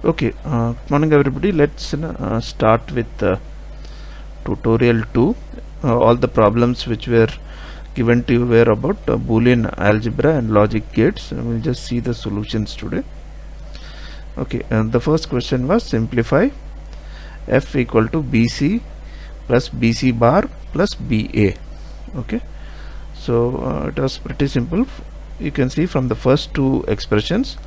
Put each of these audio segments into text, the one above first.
Okay, morning everybody. Let's start with tutorial 2. All the problems which were given to you were about Boolean algebra and logic gates. We'll just see the solutions today. Okay, and the first question was simplify f equal to bc plus bc bar plus ba. Okay, so it was pretty simple. You can see from the first two expressions,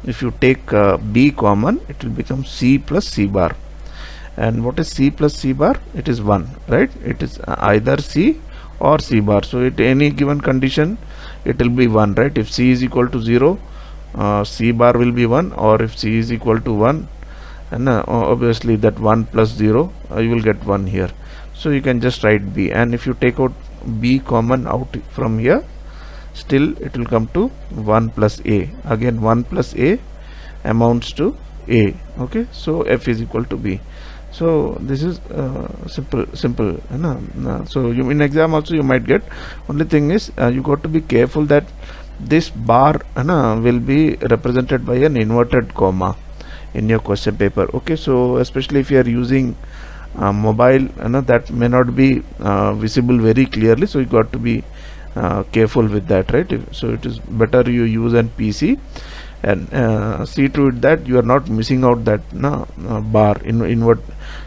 if you take b common, it will become c plus c bar. And what is c plus c bar? It is 1, right? It is either c or c bar. So at any given condition it will be 1, right? If c is equal to 0, c bar will be 1, or if c is equal to 1, and obviously that 1 plus 0, you will get 1 here. So you can just write b, and if you take out b common out from here, still it will come to 1 plus a. Again 1 plus a amounts to a. Okay, so f is equal to b. So this is simple. So you, in exam also you might get. Only thing is you got to be careful that this bar will be represented by an inverted comma in your question paper. Okay, so especially if you are using mobile, that may not be visible very clearly, so you got to be careful with that, right? So it is better you use an PC and see to it that you are not missing out that bar in invert.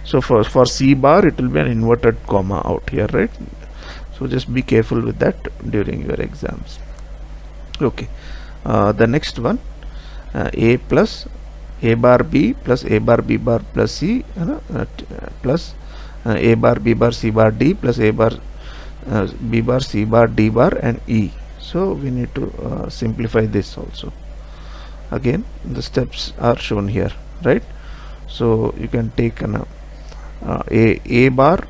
So for c bar it will be an inverted comma out here, right? So just be careful with that during your exams. Okay, the next one, a plus a bar b plus a bar b bar plus c plus a bar b bar c bar d plus a bar b bar c bar d bar and e. So we need to simplify this also. Again the steps are shown here, right? So you can take an a bar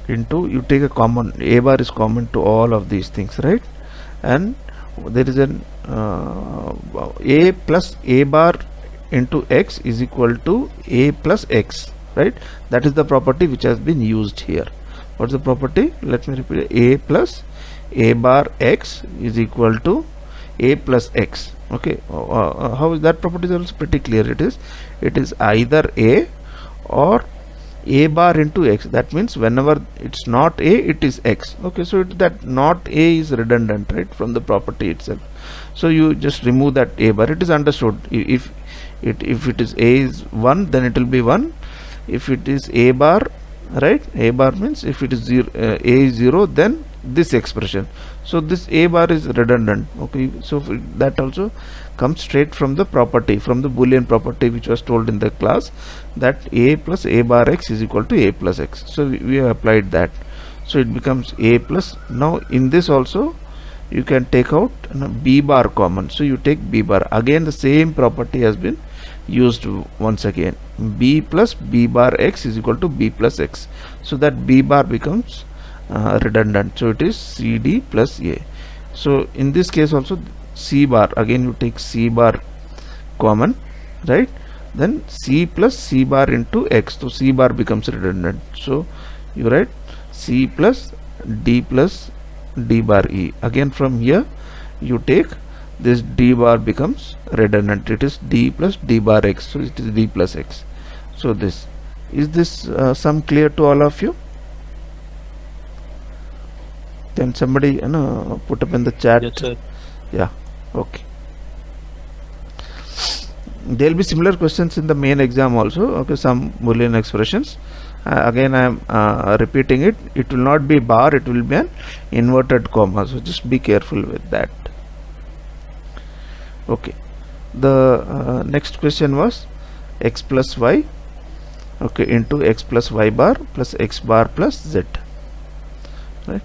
into, you take a common, a bar is common to all of these things, right? And there is an a plus a bar into x is equal to a plus x, right? That is the property which has been used here. What's the property? Let me repeat. A plus a bar x is equal to a plus x. Okay, how is that property? Is also pretty clear. It is either a or a bar into x. That means whenever it's not a, it is x. Okay, so that not a is redundant, right, from the property itself. So you just remove that a bar. It is understood. If it is a is 1, then it will be 1. If it is a bar, right, a bar means if it is 0, a is 0, then this expression. So this a bar is redundant. Okay, so that also comes straight from the property, from the Boolean property which was told in the class, that a plus a bar x is equal to a plus x. So we have applied that, so it becomes a plus. Now in this also you can take out b bar common, so you take b bar. Again the same property has been used once again. B plus b bar x is equal to b plus x, so that b bar becomes redundant, so it is cd plus a. So in this case also c bar, again you take c bar common, right? Then c plus c bar into x, so c bar becomes redundant, so you write c plus d bar e. Again from here you take this d bar becomes redundant, it is d plus d bar x, so it is d plus x. So this is this sum clear to all of you? Can somebody put up in the chat? Yes, sir. Yeah, okay. There will be similar questions in the main exam also. Okay, some Boolean expressions. Again I am repeating it. It will not be bar, it will be an inverted comma, so just be careful with that. Okay, the next question was x plus y, okay, into x plus y bar plus x bar plus z, right?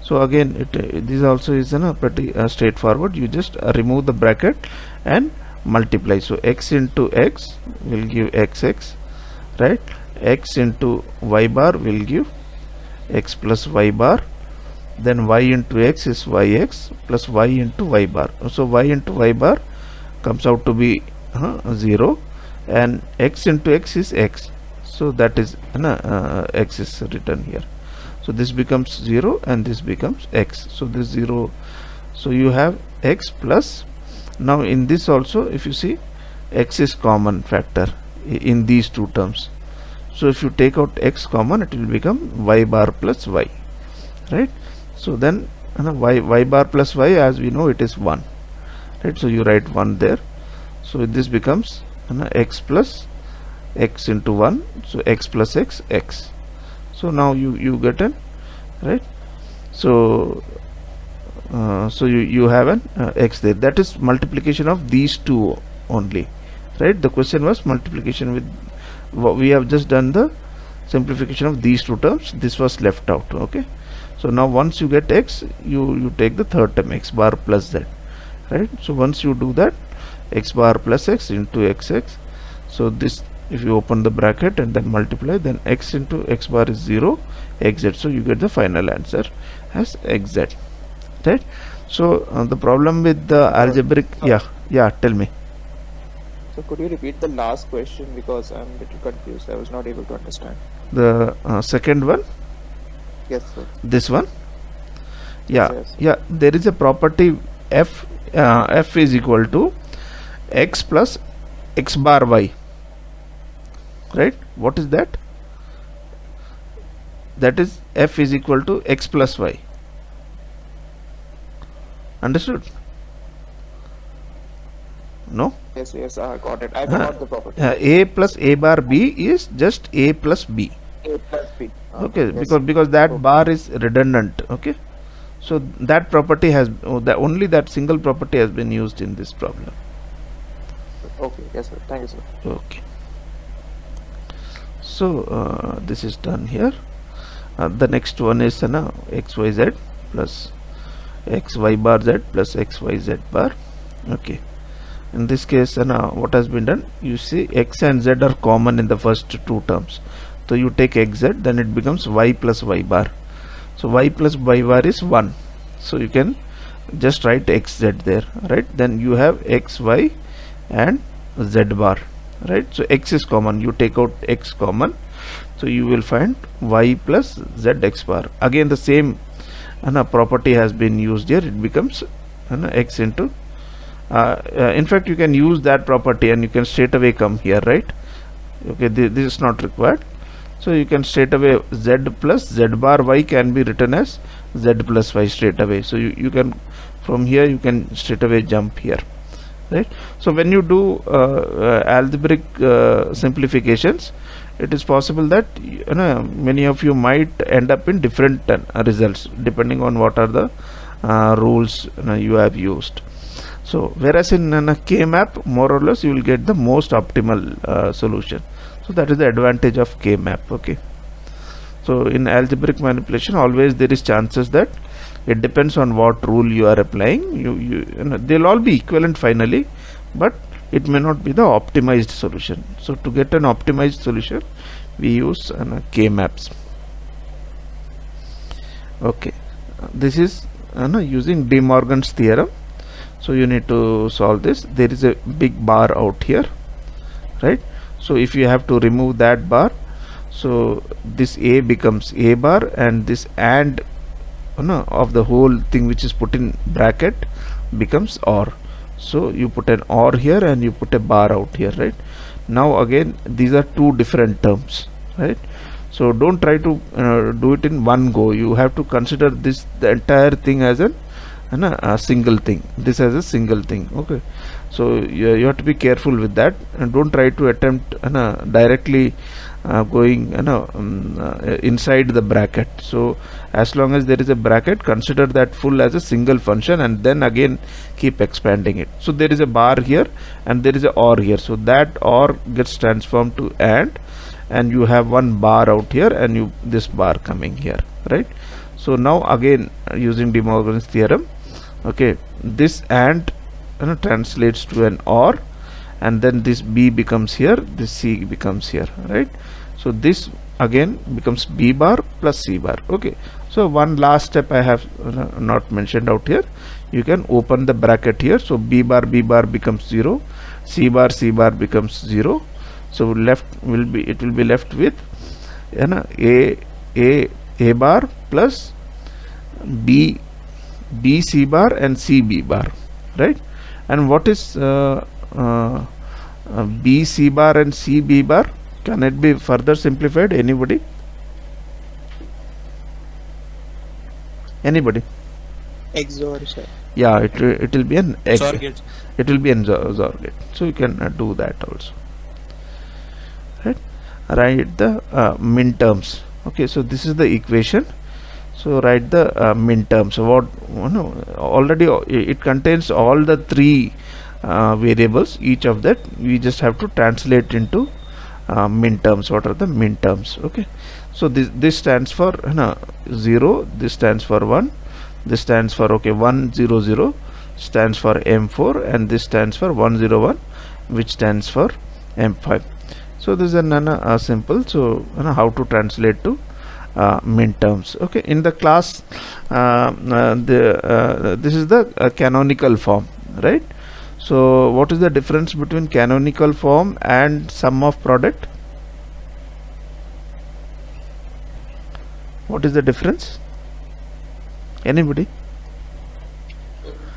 So again this also is pretty straightforward. You just remove the bracket and multiply. So x into x will give xx, right? X into y bar will give x plus y bar, then y into x is yx plus y into y bar. So y into y bar comes out to be 0, and x into x is x, so that is x is written here. So this becomes 0 and this becomes x, so this 0, so you have x plus. Now in this also, if you see, x is common factor in these two terms. So if you take out x common, it will become y bar plus y, right? So then y bar plus y, as we know, it is 1, right? So you write 1 there. So this becomes x plus x into 1, so x plus x, x. So now you get an, right? So you have an x there. That is multiplication of these two only, right? The question was multiplication with, we have just done the simplification of these two terms. This was left out. Okay, so now once you get x, you take the third term, x bar plus z, right? So once you do that, x bar plus x into xx, so this, if you open the bracket and then multiply, then x into x bar is 0, xz, so you get the final answer as xz, right? So the problem with the algebraic, yeah, tell me. So could you repeat the last question, because I'm a little confused. I was not able to understand. The second one, Yes, sir. this one, yeah, Yes. yeah, there is a property f, f is equal to x plus x bar y, right? What is that? That is f is equal to x plus y. Understood? No? Yes, got it. I forgot the property. A plus a bar b is just a plus b. A plus B. Okay, Yes. because that Okay. bar is redundant. Okay, so that property has, only that single property has been used in this problem. Okay, yes, sir. Thank you, sir. Okay, so this is done here. The next one is xyz plus xy bar z plus xyz bar. Okay, in this case what has been done, you see x and z are common in the first two terms, so you take xz, then it becomes y plus y bar. So y plus y bar is 1, so you can just write xz there, right? Then you have xy and z bar, right? So x is common, you take out x common, so you will find y plus z x bar. Again the same property has been used here. It becomes x into in fact you can use that property and you can straight away come here, right? Okay, this is not required, so you can straight away z plus z bar y can be written as z plus y straight away. So you can, from here you can straight away jump here, right? So when you do algebraic simplifications, it is possible that many of you might end up in different results depending on what are the rules you have used. So whereas in K-map, more or less you will get the most optimal solution. So that is the advantage of K-map. Okay, so in algebraic manipulation always there is chances that it depends on what rule you are applying. They'll all be equivalent finally, but it may not be the optimized solution. So to get an optimized solution, we use K-maps. Okay, this is using De Morgan's theorem. So you need to solve this. There is a big bar out here, right? So if you have to remove that bar, so this a becomes a bar, and this and of the whole thing which is put in bracket becomes or. So you put an or here and you put a bar out here, right? Now again these are two different terms, right? So don't try to do it in one go. You have to consider this, the entire thing, as a single thing, this as a single thing. Okay, so you have to be careful with that, and don't try to attempt directly going inside the bracket. So as long as there is a bracket, consider that full as a single function and then again keep expanding it. So there is a bar here and there is a or here, so that or gets transformed to and you have one bar out here and this bar coming here, right? So now again using De Morgan's theorem, okay, this and translates to an or, and then this b becomes here, this c becomes here, right? So this again becomes b bar plus c bar. Okay, so one last step I have not mentioned out here. You can open the bracket here, so b bar becomes 0, c bar becomes 0. So it will be left with a bar plus b c bar and c b bar, right? And what is B C bar and C B bar, can it be further simplified? Anybody? XOR, sir. Yeah, it will be an XOR gate. it will be an XOR gate, so you can do that also, right? Write the min terms. Okay, so this is the equation. So write the min terms. So what, already it contains all the three variables. Each of that we just have to translate into min terms. What are the min terms? Okay, so this stands for 0, this stands for 1, this stands for 100 stands for M4, and this stands for 101, which stands for M5. So this is a simple. So how to translate to min terms. Okay, in the class this is the canonical form, right? So what is the difference between canonical form and sum of product? What is the difference? Anybody?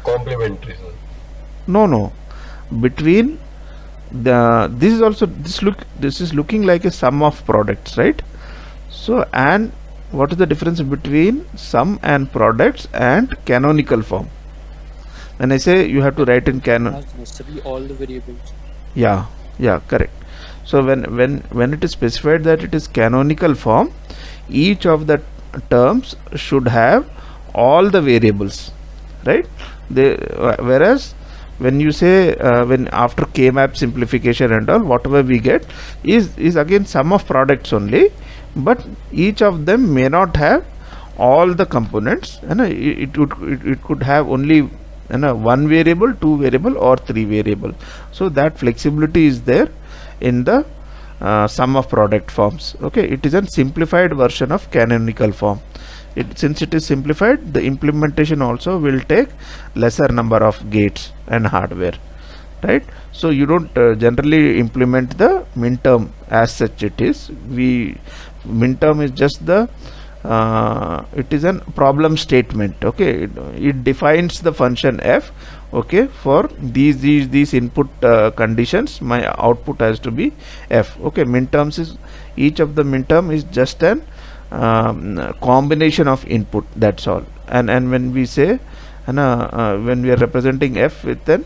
Complementary, sir. No, between this is also, this is looking like a sum of products, right? So, and what is the difference between sum and products and canonical form? When I say you have to write in canon, Not necessarily all the variables. yeah, correct. So when it is specified that it is canonical form, each of the terms should have all the variables, right? Whereas when you say when after K-map simplification and all, whatever we get is again sum of products only, but each of them may not have all the components, and it could have only one variable, two variable, or three variable. So that flexibility is there in the sum of product forms. Okay, it is a simplified version of canonical form. Since it is simplified, the implementation also will take lesser number of gates and hardware, right? So you don't generally implement the min term as such. It is, min term is just the it is a problem statement. Okay, it defines the function f. Okay, for these input conditions, my output has to be f. Okay, min terms is, each of the min term is just an combination of input, that's all. And when we say when we are representing f with an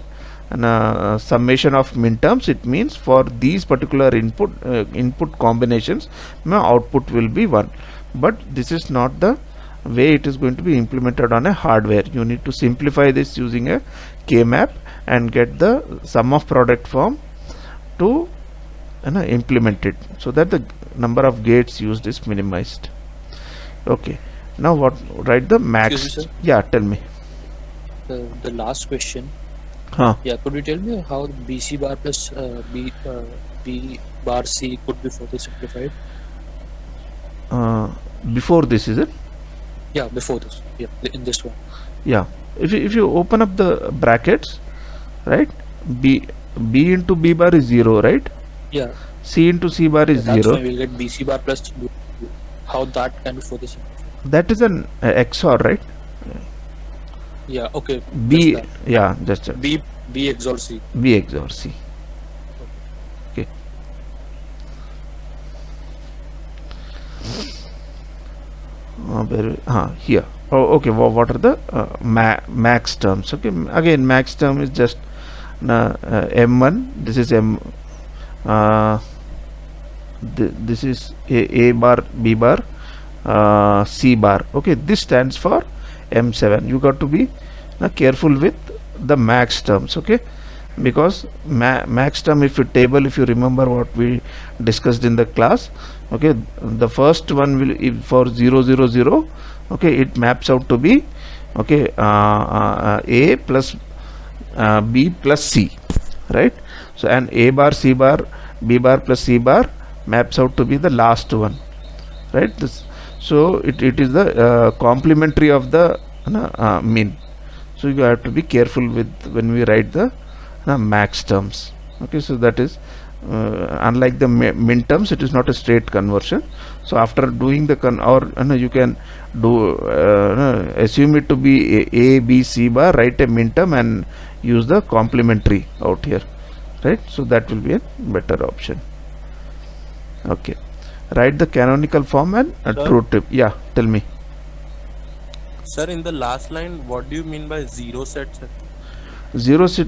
summation of min terms, it means for these particular input combinations my output will be 1. But this is not the way it is going to be implemented on a hardware. You need to simplify this using a K-map and get the sum of product form to implement it, so that the number of gates used is minimized. Okay, now what, write the max. Excuse me, sir? Yeah, tell me. The last question. Huh. Yeah, could you tell me how BC bar plus B bar C could be further simplified? Before this, is it? Yeah, before this. Yeah, in this one. Yeah, if you open up the brackets, right, b into b bar is 0, right? Yeah, C into C bar is that's 0. why we'll get BC bar plus B. How that can be further simplified? That is an XOR, right? Yeah, okay. B, just that. yeah, just B XOR C. B XOR C. Okay. Here. Oh, okay. What are the max terms? Okay. Again, max term is just M1. This is M. This is A bar, B bar, C bar. Okay. This stands for M7. You got to be careful with the max terms. Okay, because max term, if you remember what we discussed in the class, okay, the first one will, if for 0 0 0, okay, it maps out to be, okay, A plus B plus C, right? So, and A bar, C bar, B bar plus C bar maps out to be the last one, right? So it is the complementary of the min. So you have to be careful with when we write the max terms. Okay, so that is unlike the min terms, it is not a straight conversion. So after doing the you can do assume it to be A B C bar, write a min term and use the complementary out here. right? So that will be a better option. Okay, write the canonical form and a Sir? truth table. Yeah, tell me. Sir, in the last line, what do you mean by zero set, sir? Zero set,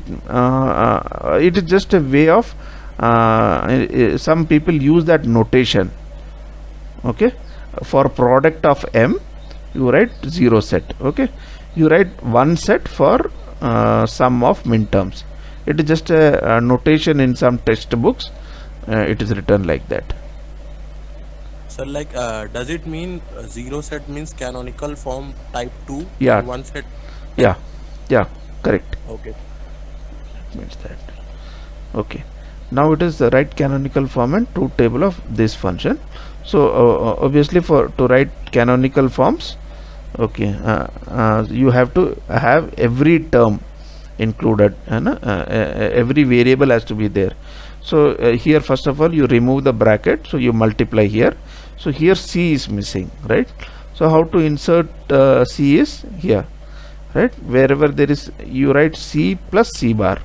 it is just a way of some people use that notation. Okay, for product of m you write zero set. Okay, you write one set for sum of minterms. It is just a notation in some textbooks. It is written like that. Sir, like, does it mean zero set means canonical form type 2? Yeah. And one set? Yeah, correct. Okay. Means that. Okay, now it is the right canonical form and truth table of this function. So obviously for to write canonical forms, okay, you have to have every term included, and every variable has to be there. So here first of all you remove the bracket, so you multiply here. So here c is missing, right? So how to insert c is here, right? Wherever there is, you write c plus c bar.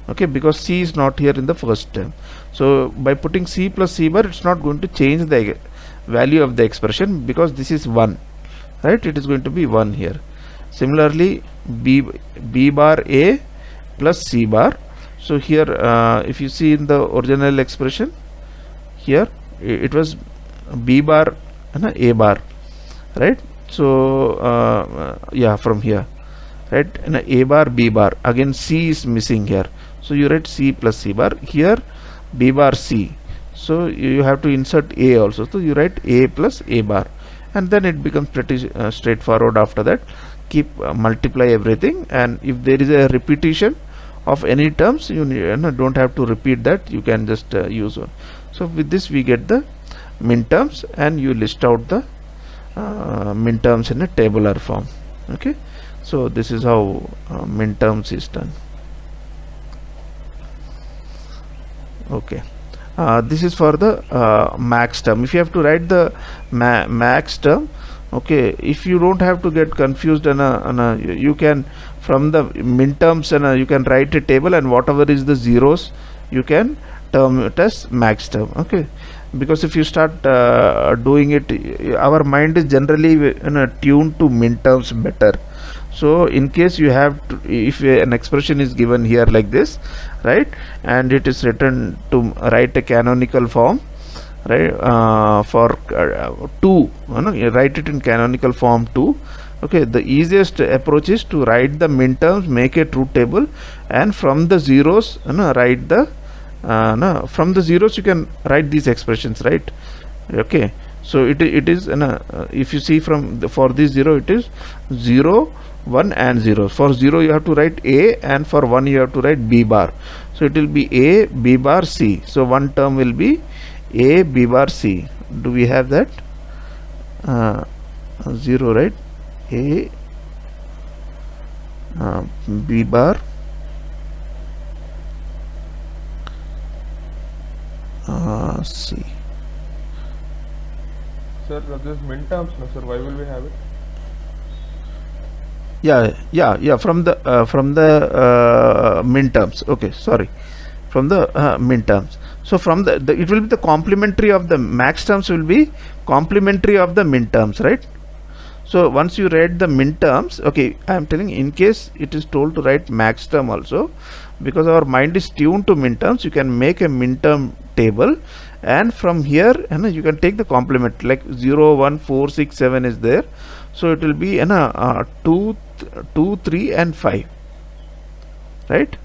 Okay, because c is not here in the first term. So by putting c plus c bar, it's not going to change the value of the expression, because this is 1, right? It is going to be 1 here. Similarly, b bar a plus c bar. So here if you see in the original expression, here it was b bar and a bar, right? So yeah, from here, right, and a bar b bar, again c is missing here. So you write c plus c bar, here b bar c. So you have to insert a also. So you write a plus a bar, and then it becomes pretty straightforward. After that, keep multiply everything, and if there is a repetition of any terms, you don't have to repeat that. You can just use one. So with this we get the minterms, and you list out the minterms in a tabular form. Okay, so this is how minterms is done. Okay, this is for the max term. If you have to write the max term, okay, if you don't have to get confused, and you can from the minterms, and you can write a table, and whatever is the zeros you can term it as max term. Okay, because if you start doing it, our mind is generally tuned to minterms better. So in case you have to, if an expression is given here like this, right, and it is written to write a canonical form, right, for 2, you write it in canonical form 2. Okay, the easiest approach is to write the minterms, make a truth table, and from the zeros, write the from the zeros you can write these expressions, right? Okay, so it is if you see from for this 0, it is 0, 1 and 0. For 0 you have to write a, and for 1 you have to write b bar. So it will be a b bar c. So one term will be a b bar c. Do we have that? 0, right? A b bar c. Sir, this min terms, no sir, why will we have it? Yeah, from the min terms. Okay, sorry, from the min terms. So from the it will be the complementary of the max terms, will be complementary of the min terms, right? So once you write the min terms, okay, I am telling, in case it is told to write max term also, because our mind is tuned to min terms, you can make a min term table, and from here you can take the complement, like 0, 1, 4, 6, 7 is there. So it will be 2, 3 and 5, right?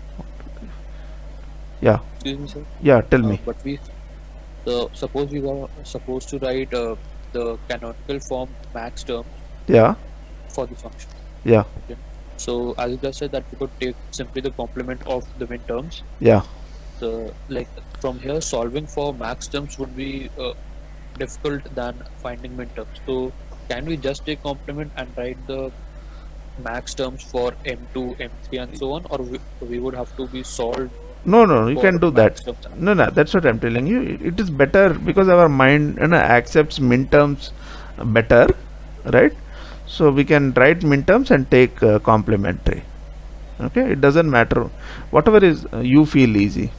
Yeah. Excuse me, sir. Yeah, tell me. But suppose we were supposed to write the canonical form max term Yeah, for the function. yeah, So as you just said that we could take simply the complement of the min terms. yeah. So like from here, solving for max terms would be difficult than finding min terms. So can we just take complement and write the max terms for m2, m3 and so on, or we would have to be solved? No, you for can do max that. terms? No, that's what I'm telling you. It is better because our mind accepts min terms better, right? So we can write min terms and take complementary. Okay, it doesn't matter, whatever is you feel easy.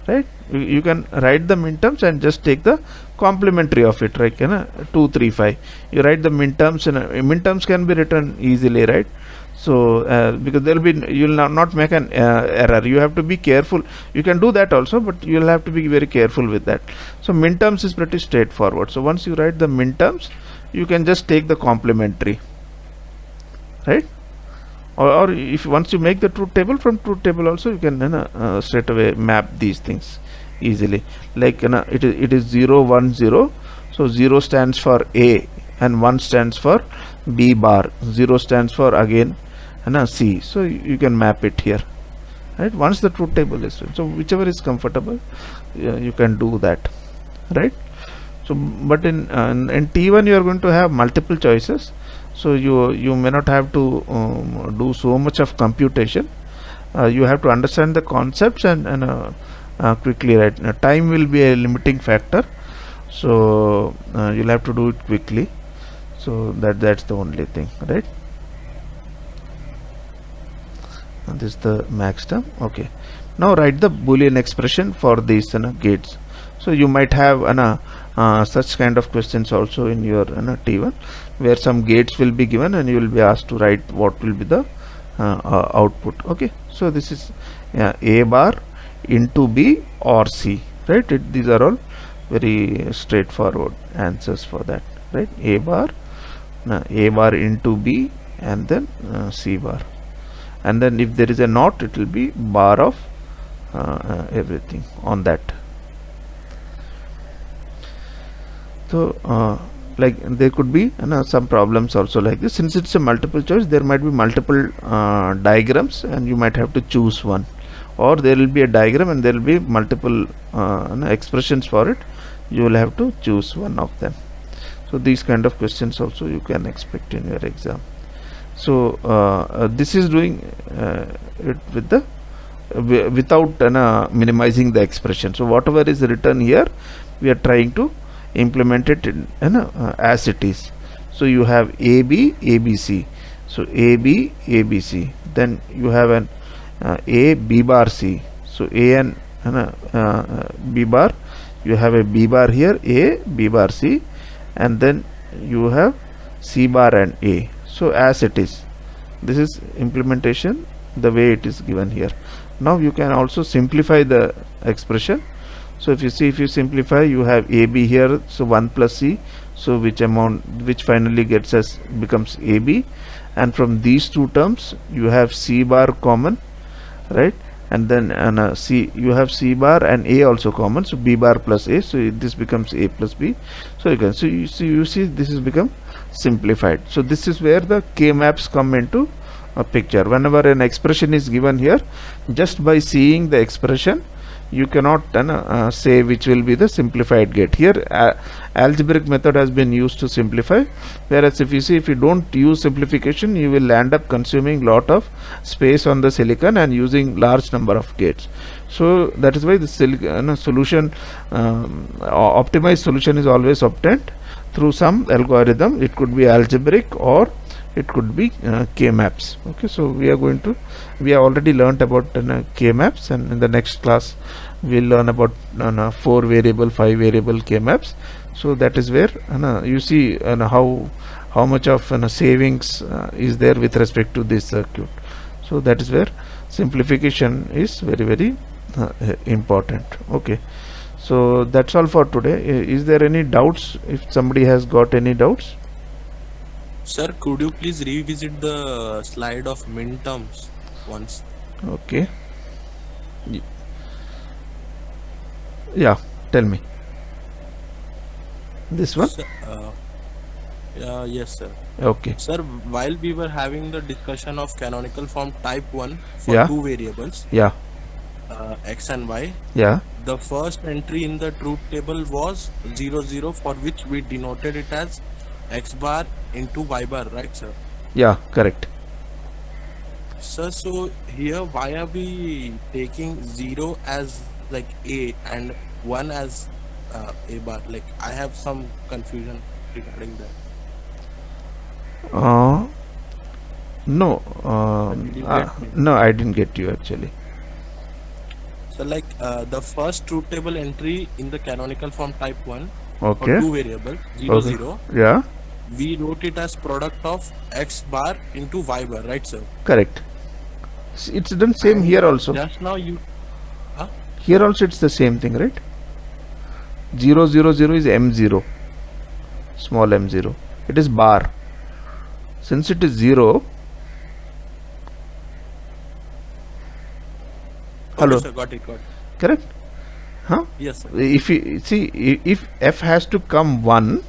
right? You can write the minterms and just take the complementary of it, right? 2 3 5, you write the minterms, and minterms can be written easily, right? So because there will be, you will not make an error. You have to be careful. You can do that also, but you will have to be very careful with that. So minterms is pretty straightforward. So once you write the minterms, you can just take the complementary, right? Or if once you make the truth table, from truth table also you can straight away map these things easily. Like it is 0 1 0. So 0 stands for A and 1 stands for B bar. 0 stands for again C. So you can map it here, right? Once the truth table is written. So whichever is comfortable, you can do that, right? So but in T1 you are going to have multiple choices, so you may not have to do so much of computation. You have to understand the concepts and quickly write. Time will be a limiting factor, so you'll have to do it quickly. So that's the only thing, right? And this is the max term. Okay, now write the Boolean expression for these gates. So you might have such kind of questions also in your T1, where some gates will be given and you will be asked to write what will be the output. Okay, so this is A bar into B or C, right? These are all very straightforward answers for that, right? A bar into B and then C bar, and then if there is a not, it will be bar of everything on that. So like there could be some problems also like this. Since it's a multiple choice, there might be multiple diagrams and you might have to choose one, or there will be a diagram and there will be multiple expressions for it. You will have to choose one of them. So these kind of questions also you can expect in your exam. So this is doing it with the without minimizing the expression. So whatever is written here, we are trying to implement it in as it is. So you have AB ABC. So AB ABC. Then you have an A B bar C. So A and B bar. You have a B bar here, A B bar C, and then you have C bar and A. So as it is, this is implementation the way it is given here. Now you can also simplify the expression. So if you see, if you simplify, you have AB here, so 1 plus C, so which finally gets as becomes AB, and from these two terms you have C bar common, right? And then C, you have C bar and A also common, so B bar plus A, so this becomes A plus B. So you can, so you see this is become simplified. So this is where the K maps come into a picture. Whenever an expression is given here, just by seeing the expression, you cannot say which will be the simplified gate. Here algebraic method has been used to simplify, whereas if you see, if you don't use simplification, you will end up consuming lot of space on the silicon and using large number of gates. So that is why the solution, optimized solution is always obtained through some algorithm. It could be algebraic or it could be K maps. Okay, so we have already learnt about K maps, and in the next class we'll learn about 4 variable, 5 variable K maps. So that is where you see how much of savings is there with respect to this circuit. So that is where simplification is very, very important. Okay, so that's all for today. Is there any doubts? If somebody has got any doubts? Sir, could you please revisit the slide of min terms once? Okay. Yeah, tell me. This one? Sir, yes, sir. Okay. Sir, while we were having the discussion of canonical form type 1 for Yeah. 2 variables, Yeah. x and y, Yeah. the first entry in the truth table was 0, 0, for which we denoted it as x bar into y bar, right, sir? Yeah. Correct. Sir, so here why are we taking 0 as like A and 1 as A bar? Like, I have some confusion regarding that. No. No, I didn't get you actually. So like the first truth table entry in the canonical form type 1 Okay. for two variables 0 Okay. 0, Yeah. we wrote it as product of x bar into y bar, right sir? Correct. It's done same And here also. just now you Here also it's the same thing, right? 0 0 0 is m0, small m0. It is bar. Since it is 0. Hello. okay, sir, got it. Correct? Huh? Yes sir. If you see, if f has to come 1,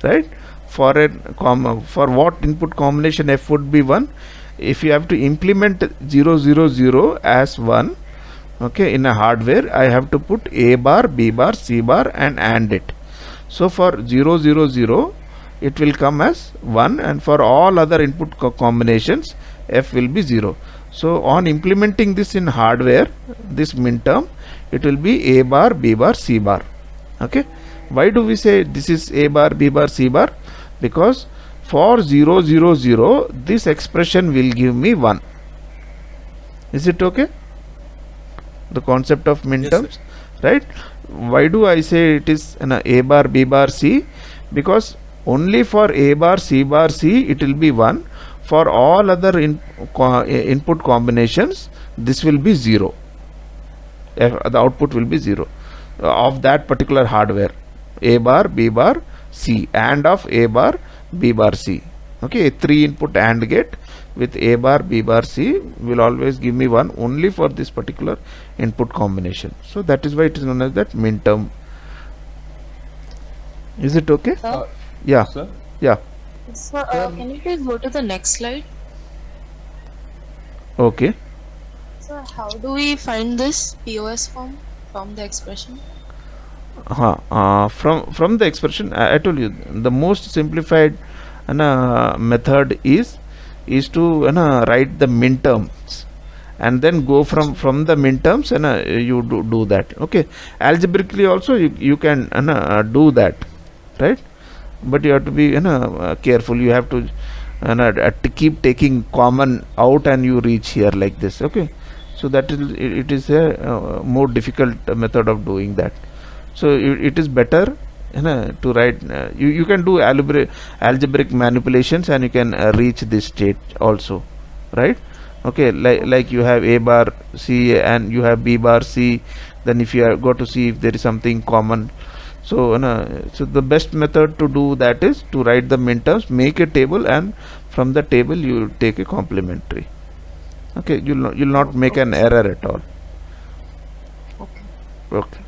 right? For a for what input combination f would be 1? If you have to implement 0 0 0 as 1, okay, in a hardware, I have to put a bar, b bar, c bar and AND it. So for 0 0 0, it will come as 1, and for all other input combinations, f will be 0. So on implementing this in hardware, this min term, it will be a bar, b bar, c bar. Okay. Why do we say this is a bar, b bar, c bar? Because for 0 0 0, this expression will give me 1. Is it okay? The concept of min Yes, terms, right? Why do I say it is an a bar, b bar, c? Because only for a bar, c bar, c it will be 1. For all other input combinations, this will be 0. The output will be 0 of that particular hardware. A bar, b bar, c, and of a bar, b bar, c. Okay, 3 input AND gate with a bar, b bar, c will always give me 1 only for this particular input combination. So that is why it is known as that min term. Is it okay? Sir, Yeah, Sir? yeah. sir, can you please go to the next slide? Okay. Sir, how do we find this POS form from the expression? From the expression, I told you the most simplified method is to write the min terms and then go from the min terms and you do that. Okay, algebraically also you can do that, right? But you have to be careful. You have to to keep taking common out and you reach here like this. Okay, so that is it is a more difficult method of doing that. So it is better to write. You can do algebraic manipulations and you can reach this state also, right? Okay, like you have a bar c and you have b bar c. Then if you go to see if there is something common. So so the best method to do that is to write the min terms, make a table, and from the table you take a complementary. Okay, you'll not make an error at all. Okay.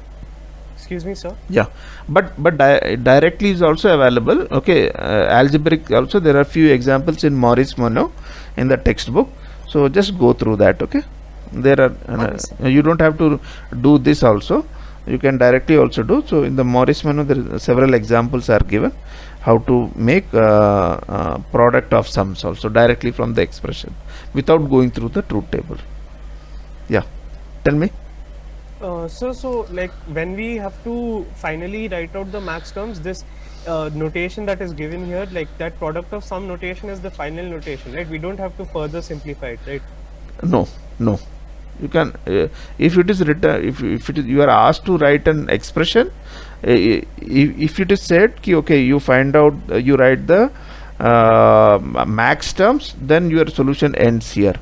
Excuse me, sir. Yeah, but directly is also available. Okay, algebraic also there are few examples in Morris Monod in the textbook. So just go through that. Okay, there are you don't have to do this also. You can directly also do. So in the Morris Monod there are several examples are given how to make product of sums also directly from the expression without going through the truth table. Yeah, tell me. Sir, so like when we have to finally write out the max terms, this notation that is given here, like that product of sum notation is the final notation, right? We don't have to further simplify it, right? No. You can if it is written, if it is, you are asked to write an expression, if it is said ki, okay, you find out you write the max terms, then your solution ends here,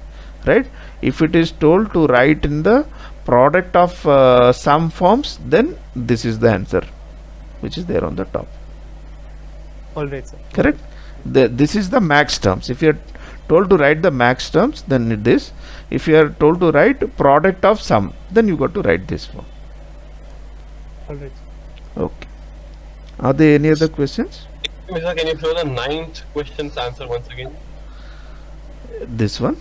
right? If it is told to write in the product of sum forms, then this is the answer which is there on the top. All right, sir. Correct. This is the max terms. If you are told to write the max terms, then this. If you are told to write product of sum, then you got to write this form. All right, sir. Okay. Are there any other questions? Mr. Can you show the 9th question's answer once again? This one,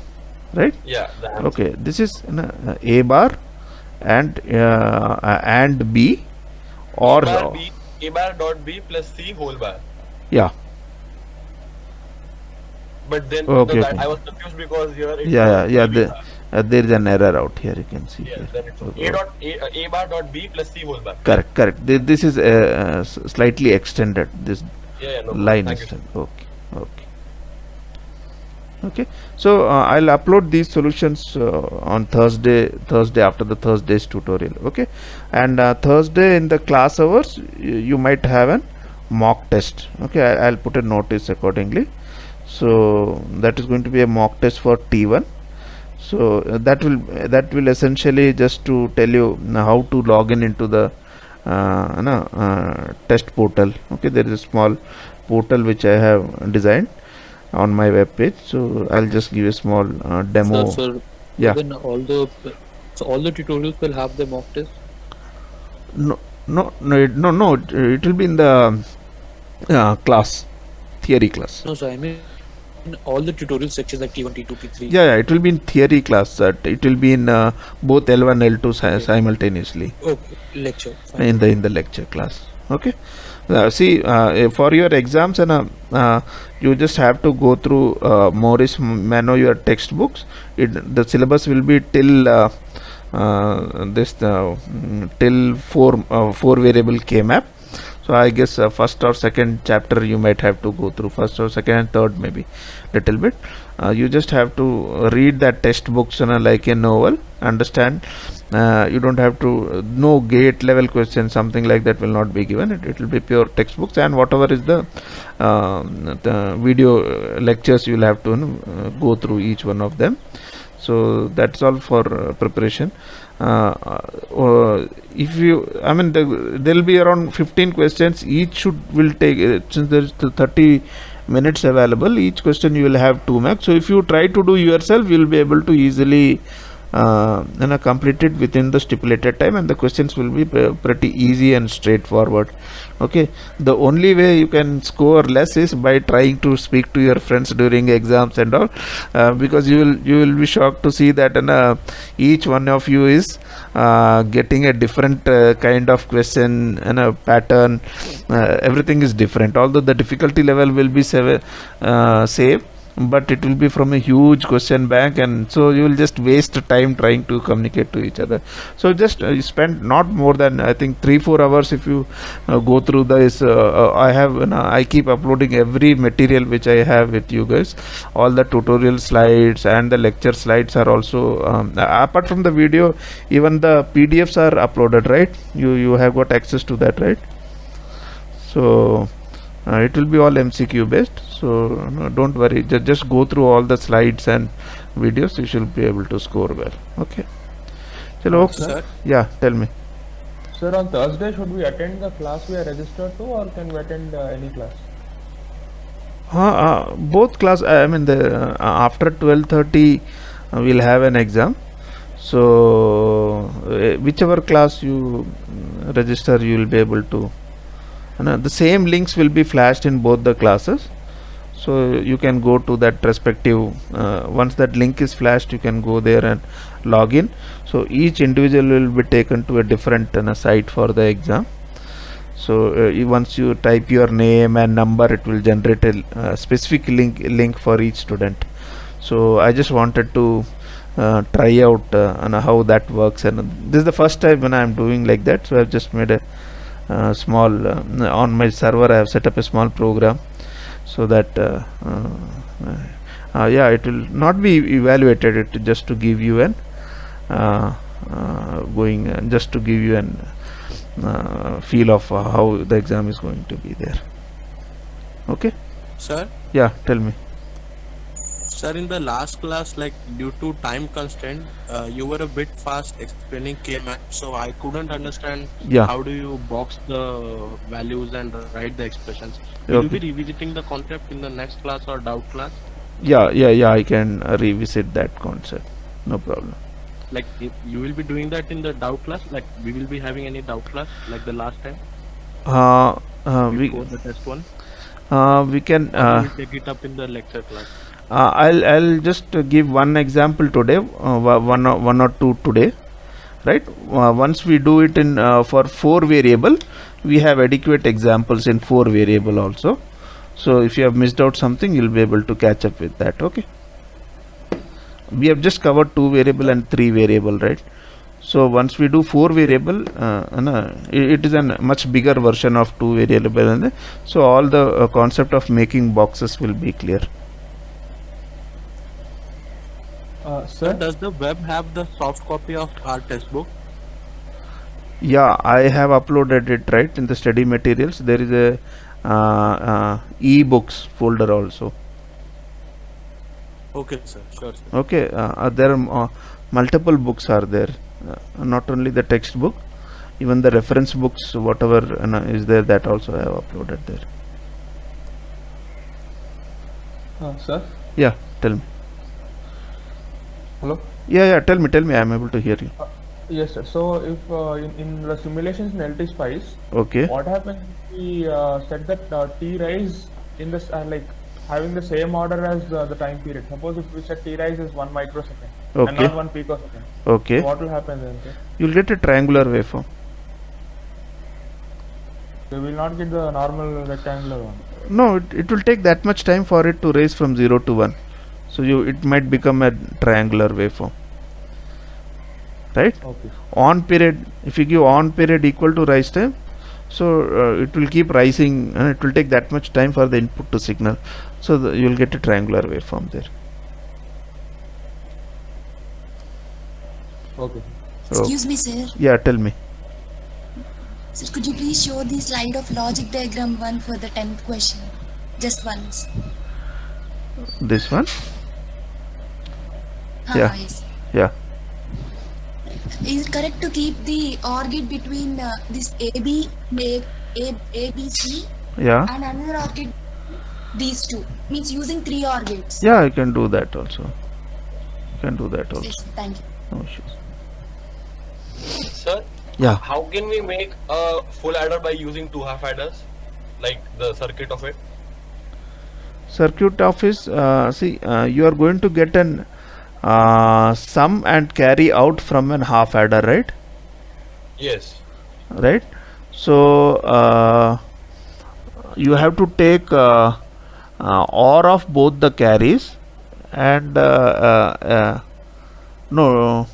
right? Yeah, the answer. Okay. This is a bar and b or A bar dot B plus C whole bar. yeah. But then Okay, that okay. I was confused because here it's Yeah. B bar. There is an error out here. You can see Yeah, here. then it's Okay. A bar dot B plus C whole bar. Correct. This is slightly extended. This Yeah, no. line Thank is you. okay. Okay, so I'll upload these solutions on Thursday after the Thursday's tutorial. Okay, and Thursday in the class hours you might have an mock test. Okay, I'll put a notice accordingly. So that is going to be a mock test for T1. So that will essentially just to tell you how to log in into the test portal. Okay, there is a small portal which I have designed on my web page. So I'll just give a small demo. Sir, Yeah. then all the tutorials will have the mock test. No, it will be in the class, theory class. No, sir. I mean, all the tutorial sections like T1, T2, T3. Yeah, it will be in theory class. It will be in both L1, L2 simultaneously Okay, lecture. Fine. in the lecture class. Okay. See, for your exams and you just have to go through Morris Mano your textbooks. The syllabus will be till till four variable K-map. So I guess first or second chapter you might have to go through, first or second and third maybe little bit. You just have to read that textbooks like a novel, understand. You don't have to no gate level question, something like that will not be given. It will be pure textbooks, and whatever is the video lectures you will have to go through each one of them. So that's all for preparation. If you, I mean, there will be around 15 questions. Each will take since there is 30 minutes available. Each question you will have 2 marks. So if you try to do yourself, you will be able to easily complete it within the stipulated time, and the questions will be pretty easy and straightforward. Okay, the only way you can score less is by trying to speak to your friends during exams and all, because you will be shocked to see that each one of you is getting a different kind of question and a pattern. Everything is different, although the difficulty level will be same, but it will be from a huge question bank, and so you will just waste time trying to communicate to each other. So just you spend not more than I think 3-4 hours if you go through this. I keep uploading every material which I have with you guys. All the tutorial slides and the lecture slides are also apart from the video, even the PDFs are uploaded, right? You have got access to that, right? So it will be all MCQ based, so no, don't worry, just go through all the slides and videos. You should be able to score well. Okay, chalo, Sir? yeah, tell me. Sir, on Thursday, should we attend the class we are registered to, or can we attend any class? Both class, I mean the after 12:30 we'll have an exam, so whichever class you register, you will be able to, the same links will be flashed in both the classes, so you can go to that respective once that link is flashed, you can go there and log in. So each individual will be taken to a different site for the exam. So once you type your name and number, it will generate a specific link for each student. So I just wanted to try out how that works, and this is the first time when I am doing like that. So I've just made a small on my server. I have set up a small program so that yeah, it will not be evaluated, it just to give you an just to give you an feel of how the exam is going to be there. Okay, Sir? yeah, tell me. Sir, in the last class, like due to time constraint, you were a bit fast explaining K-map, so I couldn't understand Yeah. how do you box the values and write the expressions. Will you Okay. be revisiting the concept in the next class or doubt class? Yeah, I can revisit that concept, no problem. Like if you will be doing that in the doubt class, like we will be having any doubt class like the last time before the test one? We can Or we will take it up in the lecture class. I'll just give one example today, one or two today, right? Once we do it in for 4 variable, we have adequate examples in 4 variable also. So if you have missed out something, you'll be able to catch up with that. Okay, we have just covered 2 variable and 3 variable, right? So once we do 4 variable, it is a much bigger version of 2 variable, and so all the concept of making boxes will be clear. Sir, Sir, does the web have the soft copy of our textbook? Yeah, I have uploaded it right in the study materials. There is a e-books folder also. Okay, sir. Sure, sir. Okay, there are multiple books are there, not only the textbook, even the reference books, whatever is there, that also I have uploaded there. sir. Yeah, tell me. Hello. Yeah, tell me. I am able to hear you. Yes, sir. So if in the simulations in LT Spice, Okay. what happens if we set that T rise in this like having the same order as the time period? Suppose if we set T rise as 1 microsecond and Okay. not 1 picosecond, Okay. what will happen then, sir? You'll get a triangular waveform. We will not get the normal rectangular one. No, it will take that much time for it to raise from 0 to 1. So it might become a triangular waveform. Right? Okay. On period, if you give on period equal to rise time, so it will keep rising and it will take that much time for the input to signal. So you will get a triangular waveform there. Okay. Excuse me, sir. Yeah, tell me. Sir, could you please show the slide of logic diagram 1 for the 10th question? Just once. This one? Ah, yes. Yeah. Is it correct to keep the OR gate between this ABC Yeah. and another OR gate, these two? Means using 3 OR gates. Yeah, I can do that also. You can do that also. Yes, thank you. No issues. Sir, Yeah. how can we make a full adder by using 2 half adders? Like the circuit of it? Circuit office, see, you are going to get an sum and carry out from an half adder, right? Yes. Right. So you have to take OR of both the carries and no.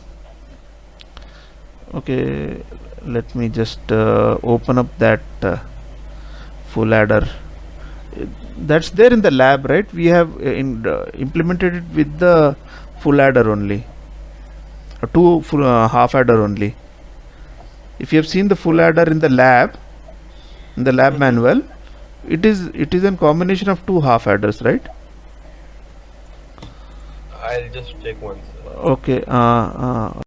Okay, let me just open up that full adder. That's there in the lab, right? We have implemented it with the full adder only, two full, half adder only. If you have seen the full adder in the lab manual, it is a combination of 2 half adders, right? I'll just take one. Okay.